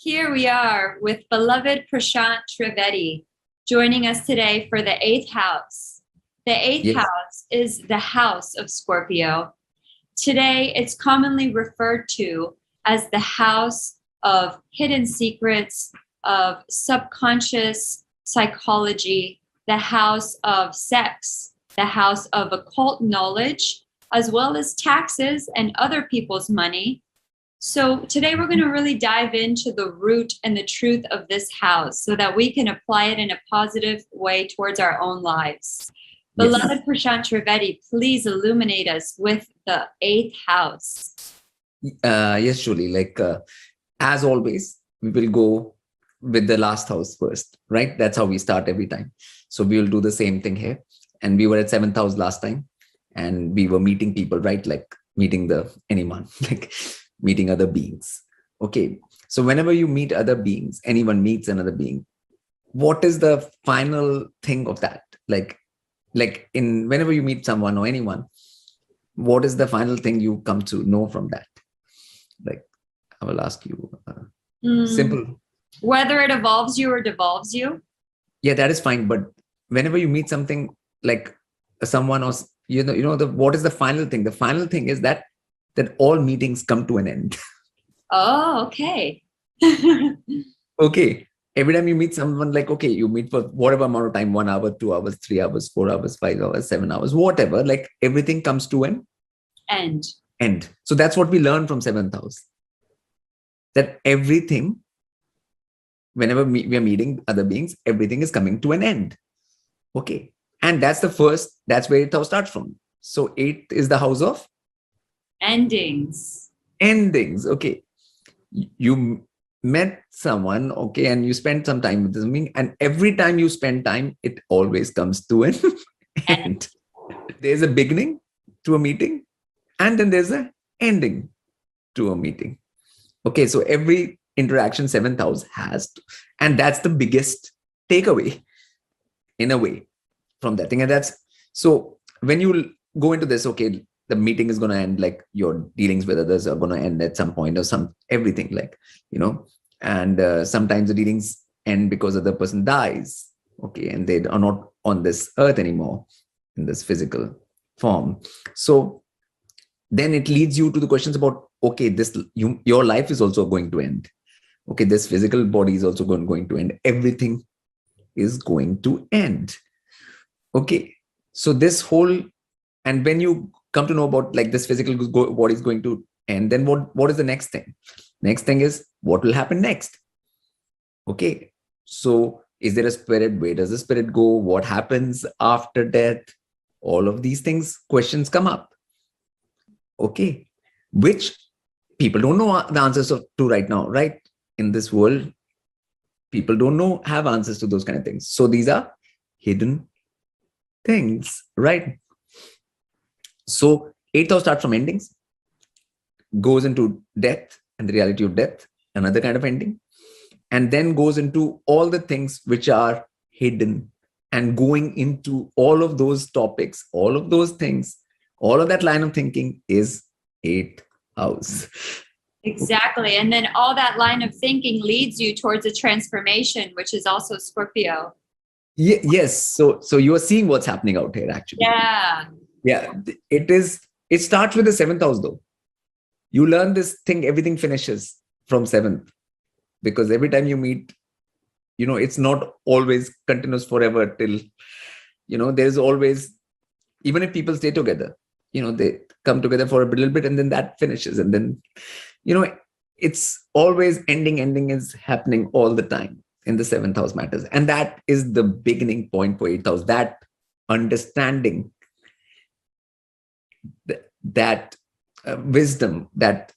Here we are with beloved Prashant Trivedi, joining us today for the 8th house. The 8th Yes. house is the house of Scorpio. Today, it's commonly referred to as the house of hidden secrets, of subconscious psychology, the house of sex, the house of occult knowledge, as well as taxes and other people's money. So today we're going to really dive into the root and the truth of this house so that we can apply it in a positive way towards our own lives. Yes. Beloved Prashant Trivedi, please illuminate us with the 8th house. Yes, Julie. As always, we will go with the last house first, right? That's how we start every time. So we will do the same thing here. And we were at 7th house last time, and we were meeting people, right? Like meeting anyone, like meeting other beings. Okay. So whenever you meet other beings, anyone meets another being, what is the final thing of that? Whenever you meet someone or anyone, what is the final thing you come to know from that? Like, I will ask you, simple. Whether it evolves you or devolves you. Yeah, that is fine. But whenever you meet something like someone or, what is the final thing? The final thing is that all meetings come to an end. Oh, okay. Okay. Every time you meet someone, like, okay, you meet for whatever amount of time, 1 hour, 2 hours, 3 hours, 4 hours, 5 hours, 7 hours, whatever, like everything comes to an end. So that's what we learn from 7th house. That everything, whenever we are meeting other beings, everything is coming to an end. Okay. And that's where 8th house starts from. So 8th is the house of endings. Okay. You met someone, okay, and you spent some time with them, and every time you spend time, it always comes to an end. There's a beginning to a meeting, and then there's an ending to a meeting. Okay, so every interaction 7th house has, and that's the biggest takeaway, in a way, from that thing. And that's, so when you go into this, okay, the meeting is going to end, like your dealings with others are going to end at some point, or everything, and sometimes the dealings end because the other person dies, okay, and they are not on this earth anymore in this physical form. So then it leads you to the questions about, okay, your life is also going to end. Okay, this physical body is also going to end. Everything is going to end. Okay, so this whole, and when you come to know about like this physical body is going to end, then what is the next thing? Next thing is, what will happen next? Okay, so is there a spirit? Where does the spirit go? What happens after death? All of these things, questions come up. Okay, which people don't know the answers to right now, right? In this world, people don't have answers to those kind of things. So these are hidden things, right? So 8th house starts from endings, goes into death and the reality of death, another kind of ending, and then goes into all the things which are hidden, and going into all of those topics, all of those things, all of that line of thinking is 8th house. Exactly. And then all that line of thinking leads you towards a transformation, which is also Scorpio. Yes. So you are seeing what's happening out here, actually. Yeah. It starts with the 7th house, though. You learn this thing, everything finishes from 7th, because every time you meet, it's not always continuous forever till, there's always, even if people stay together, they come together for a little bit and then that finishes. And then, it's always ending is happening all the time in the 7th house matters. And that is the beginning point for 8th house, that understanding, that wisdom, that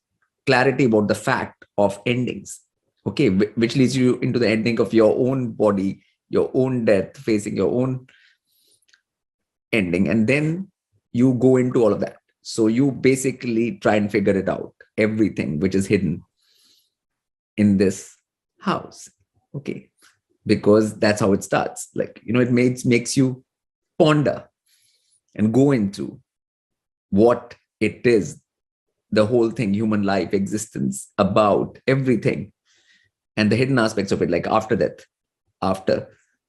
clarity about the fact of endings, okay, which leads you into the ending of your own body, your own death, facing your own ending. And then you go into all of that. So you basically try and figure it out, everything which is hidden in this house, okay, because that's how it starts. Like, it makes you ponder and go into what it is, the whole thing, human life, existence, about everything. and the hidden aspects of it, like after death, after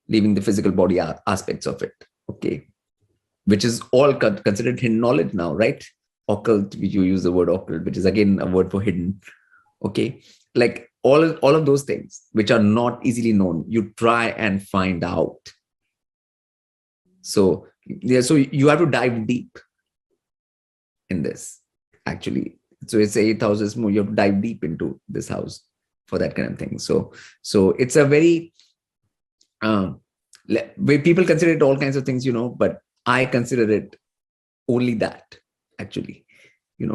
leaving the physical body aspects of it. Okay. Which is all considered hidden knowledge now, right? Occult, you use the word occult, which is again a word for hidden. Okay. Like all of those things which are not easily known, you try and find out. So yeah, so you have to dive deep in this, actually. So it's 8,000 more, you have to dive deep into this house for that kind of thing. So it's a very where people consider it all kinds of things, but I consider it only that, actually,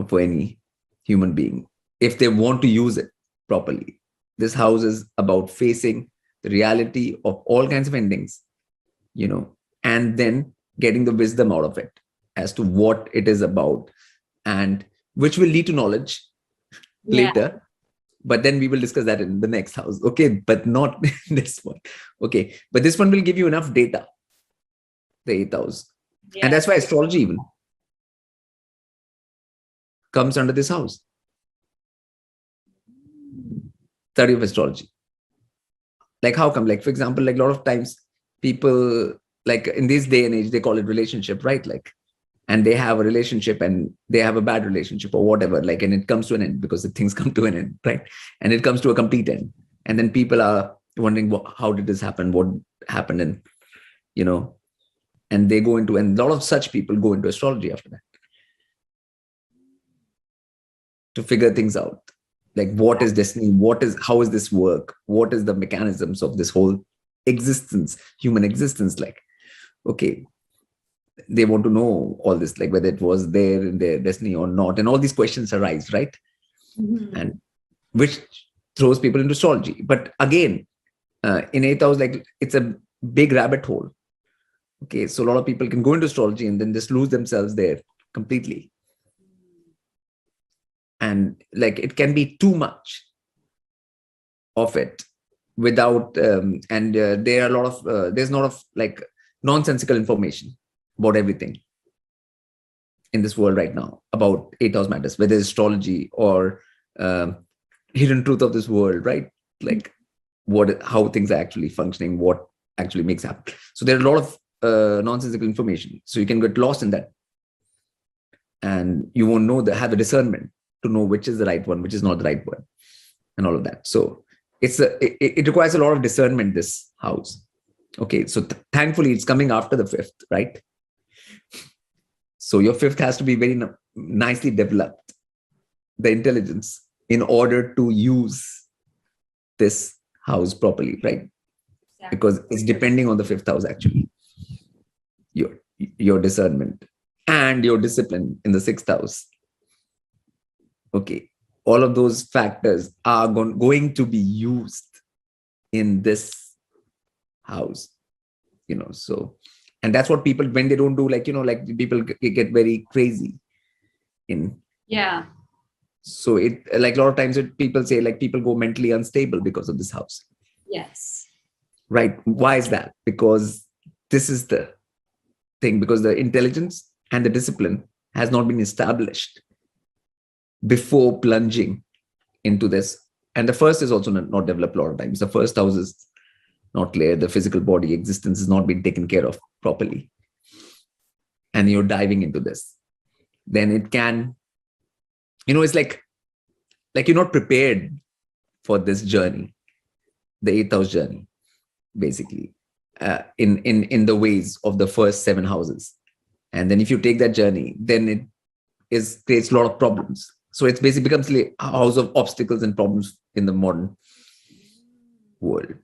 for any human being, if they want to use it properly. This house is about facing the reality of all kinds of endings, and then getting the wisdom out of it as to what it is about, and which will lead to knowledge later. But then we will discuss that in the next house. Okay. But not in this one. Okay. But this one will give you enough data, the 8th house. Yeah. And that's why astrology even comes under this house. Study of astrology. Like how come? Like, for example, like a lot of times people, like in this day and age, they call it relationship, right? Like, and they have a relationship and they have a bad relationship or whatever, like, and it comes to an end because the things come to an end, right? And it comes to a complete end. And then people are wondering, how did this happen? What happened? And, and they go into, and a lot of such people go into astrology after that to figure things out. Like, what is destiny? How is this work? What is the mechanisms of this whole existence, human existence? Like, okay, they want to know all this, like whether it was there in their destiny or not. And all these questions arise, right? Mm-hmm. And which throws people into astrology. But again, in 8th house, like it's a big rabbit hole. Okay. So a lot of people can go into astrology and then just lose themselves there completely. And like, it can be too much of it without, there are a lot of, there's a lot of like nonsensical information about everything in this world right now about 8th house matters, whether it's astrology or hidden truth of this world, right? Like how things are actually functioning, what actually makes happen. So there are a lot of nonsensical information. So you can get lost in that, and you won't have the discernment to know which is the right one, which is not the right one, and all of that. So it requires a lot of discernment, this house. Okay, so thankfully it's coming after the 5th, right? So your 5th has to be very nicely developed, the intelligence, in order to use this house properly, right? Exactly. Because it's depending on the 5th house, actually. Your discernment and your discipline in the 6th house. Okay. All of those factors are going to be used in this house, so. And that's what people, when they don't do, like, like people get very crazy in. Yeah. So it, like a lot of times people say, like, people go mentally unstable because of this house. Yes. Right. Why is that? Because this is the thing, because the intelligence and the discipline has not been established before plunging into this. And the first is also not developed a lot of times. The first house is not clear. The physical body existence has not been taken care of properly. And you're diving into this. Then it can, it's like you're not prepared for this journey, the 8th house journey, basically, in the ways of the first 7 houses. And then if you take that journey, then it creates a lot of problems. So it's basically becomes like a house of obstacles and problems in the modern world.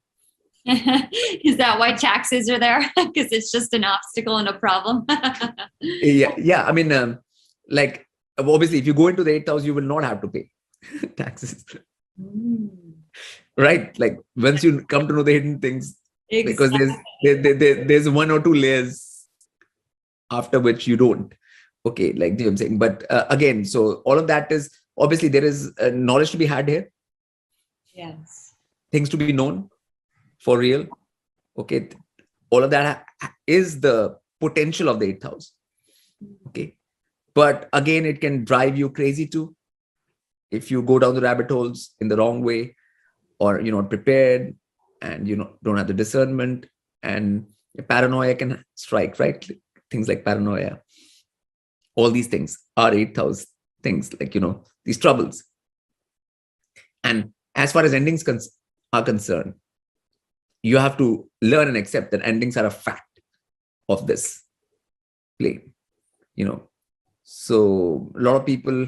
Is that why taxes are there? Because it's just an obstacle and a problem. Yeah. I mean, like, obviously, if you go into the 8th house, you will not have to pay taxes. Right? Like, once you come to know the hidden things, exactly. Because there's 1 or 2 layers after which you don't. Okay, like I'm saying. But again, so all of that is, obviously, there is knowledge to be had here. Yes. Things to be known for real. Okay. All of that is the potential of the 8th house. Okay. But again, it can drive you crazy too if you go down the rabbit holes in the wrong way, or you're not prepared, and don't have the discernment, and paranoia can strike, right? Things like paranoia. All these things are 8th house things, like these troubles. And as far as endings are concerned, you have to learn and accept that endings are a fact of this plane. So a lot of people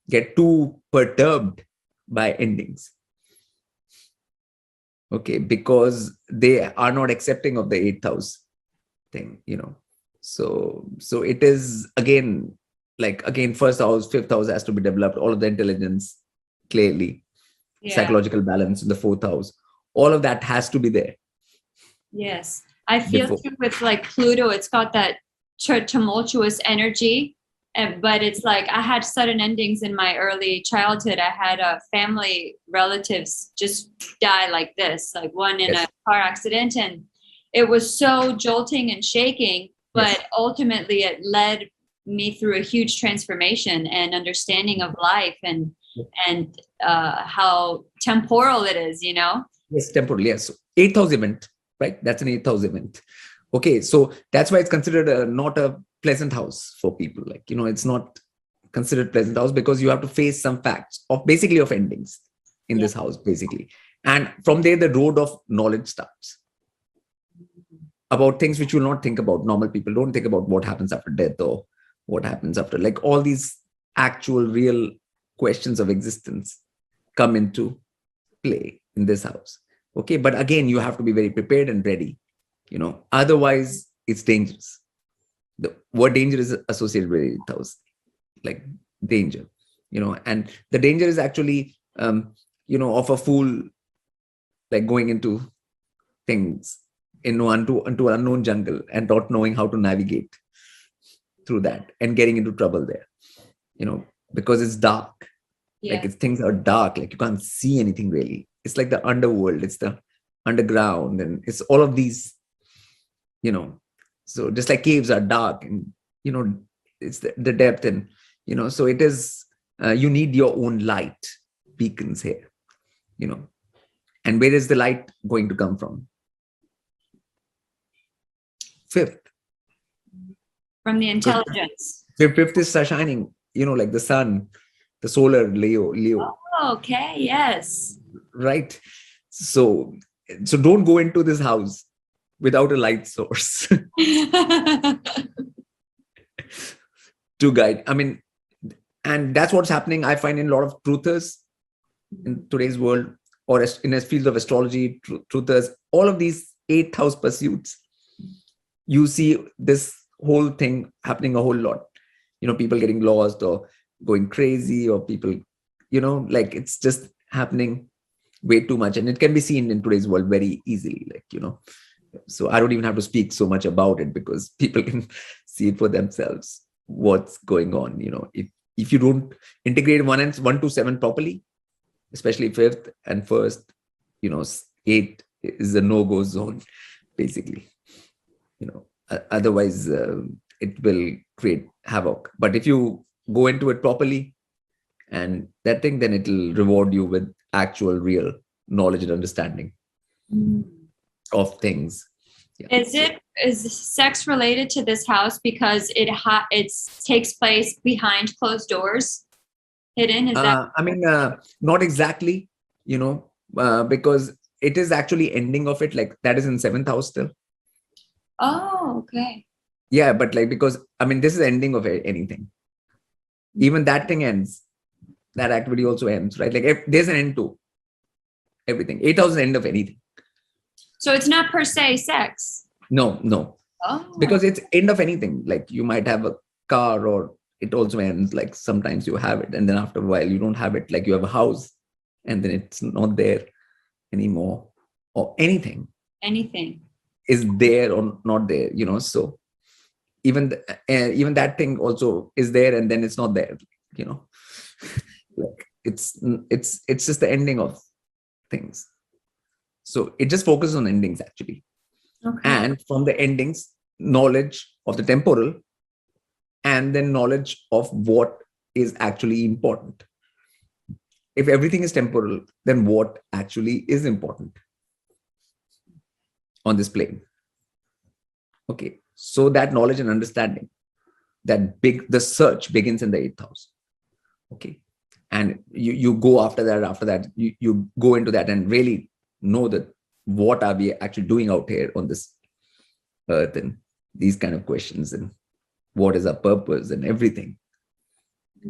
get too perturbed by endings, okay, because they are not accepting of the 8th house thing. So it is again first house, 5th house has to be developed, all of the intelligence clearly, psychological balance in the 4th house, all of that has to be there. Yes, I feel too with like Pluto, it's got that tumultuous energy, but it's like I had sudden endings in my early childhood. I had family relatives just die like this, like one in a car accident, and it was so jolting and shaking, but ultimately it led me through a huge transformation and understanding of life and how temporal it is, Yes, temporal, yes. 8th house event, right? That's an 8th house event. Okay, so that's why it's considered not a pleasant house for people. Like, it's not considered pleasant house because you have to face some facts of endings in this house, basically. And from there, the road of knowledge starts about things which you will not think about. Normal people don't think about what happens after death or what happens after, like all these actual real questions of existence come into play in this house. Okay, but again, you have to be very prepared and ready. Otherwise it's dangerous. The word danger is associated with 8th house, like danger, and the danger is actually of a fool, like going into things into an unknown jungle and not knowing how to navigate through that and getting into trouble there, because it's dark. Like things are dark, like you can't see anything really. It's like the underworld, it's the underground, and it's all of these, so just like caves are dark, and it's the depth, and so it is, you need your own light beacons here, and where is the light going to come from? 5th. From the intelligence. 5th is shining, like the sun, the solar Leo. Oh, okay, yes. Right. So don't go into this house without a light source to guide. I mean, and that's what's happening, I find, in a lot of truthers in today's world, or in a field of astrology, truthers, all of these 8th house pursuits. You see this whole thing happening a whole lot. People getting lost or going crazy, or people, like it's just happening way too much, and it can be seen in today's world very easily, like so I don't even have to speak so much about it because people can see it for themselves what's going on. If you don't integrate 1 to 7 properly, especially 5th and 1st, 8 is a no-go zone, basically. Otherwise it will create havoc. But if you go into it properly and that thing, then it will reward you with actual real knowledge and understanding of things. Is sex related to this house because it takes place behind closed doors, hidden? Is that? I mean, not exactly, because it is actually ending of it, like that is in 7th house still. Oh, okay. Yeah, but like, because I mean, this is ending of anything. Even that thing ends. That activity also ends, right? Like if there's an end to everything. 8th house is the end of anything. So it's not per se sex. No. Oh. Because it's end of anything. Like you might have a car, or it also ends, like sometimes you have it and then after a while you don't have it. Like you have a house and then it's not there anymore, or anything is there or not there, so even that thing also is there and then it's not there, like it's just the ending of things. So it just focuses on endings actually. Okay. And from the endings, knowledge of the temporal, and then knowledge of what is actually important. if everything is temporal, then what actually is important on this plane? Okay, so that knowledge and understanding, the search begins in the 8th house. Okay, and you go after that, you go into that and really know that what are we actually doing out here on this earth, and these kind of questions, and what is our purpose, and everything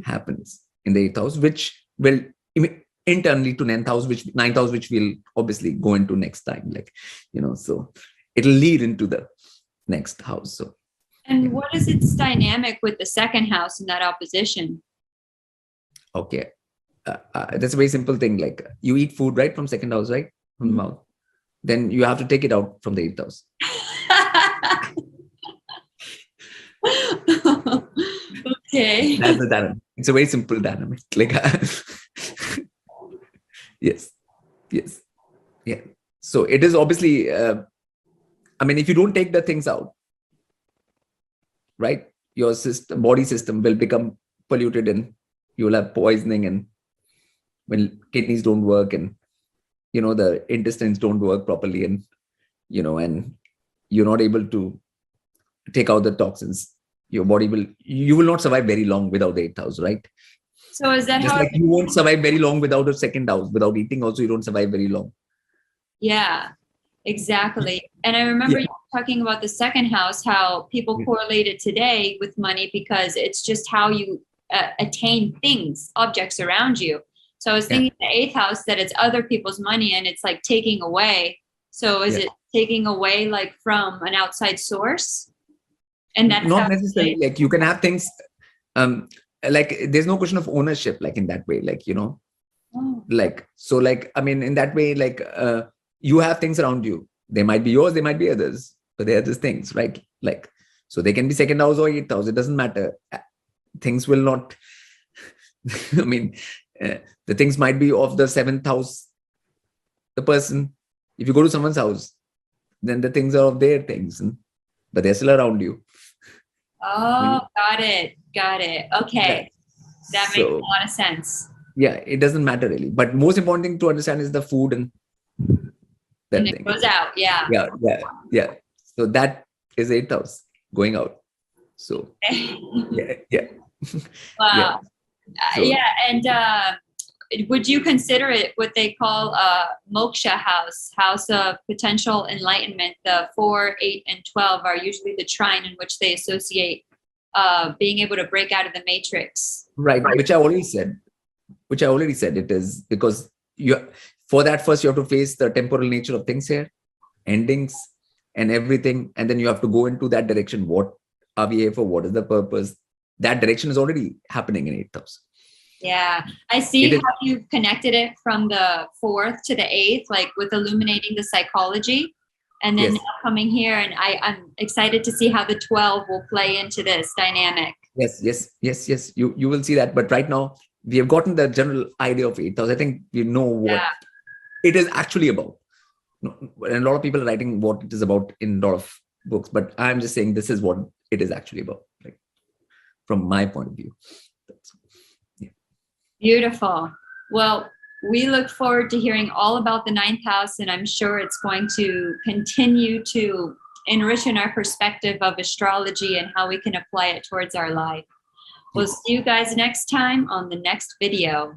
happens in the 8th house, which will internally to 9th house, which we'll obviously go into next time, like, so it'll lead into the next house. So, and what is its dynamic with the 2nd house in that opposition? Okay, that's a very simple thing. Like, you eat food, right, from 2nd house, right, from the mouth, then you have to take it out from the 8th house. Okay. That's the dynamic. It's a very simple dynamic. Like, yes, yeah. So it is obviously, if you don't take the things out, right, your body system will become polluted, and you will have poisoning, and when kidneys don't work, and the intestines don't work properly, and and you're not able to take out the toxins, you will not survive very long without the 8th house, right? So is that just how like you won't survive very long without a 2nd house? Without eating also, you don't survive very long. Yeah, exactly. And I remember you talking about the 2nd house, how people correlate it today with money because it's just how you attain things, objects around you. So I was thinking the 8th house, that it's other people's money and it's like taking away. So is it taking away like from an outside source? And that's not necessarily. Like, you can have things, like, there's no question of ownership, like, in that way, like, like, so, like, in that way, like, you have things around you. They might be yours, they might be others, but they are just things, right? Like, so they can be 2nd house or 8th house, it doesn't matter. Things will not, the things might be of the 7th house, the person. If you go to someone's house, then the things are of their things, but they're still around you. Oh, got it. Okay. That makes a lot of sense. Yeah, it doesn't matter really. But most important thing to understand is the food and that and thing. It goes out. Yeah. Yeah. So that is 8th house going out. So yeah. Wow. And would you consider it what they call moksha house of potential enlightenment? The 4, 8, and 12 are usually the trine in which they associate being able to break out of the matrix. Right, which I already said. It is because for that first you have to face the temporal nature of things here, endings and everything, and then you have to go into that direction. What are we here for? What is the purpose? That direction is already happening in 8th house. Yeah, I see how you've connected it from the 4th to the 8th, like with illuminating the psychology, and then now coming here, and I'm excited to see how the 12 will play into this dynamic. Yes. You will see that, but right now we have gotten the general idea of 8th house. I think we know what it is actually about. And a lot of people are writing what it is about in a lot of books, but I'm just saying this is what it is actually about, like, from my point of view. Beautiful. Well, we look forward to hearing all about the 9th house, and I'm sure it's going to continue to enrich in our perspective of astrology and how we can apply it towards our life. We'll see you guys next time on the next video.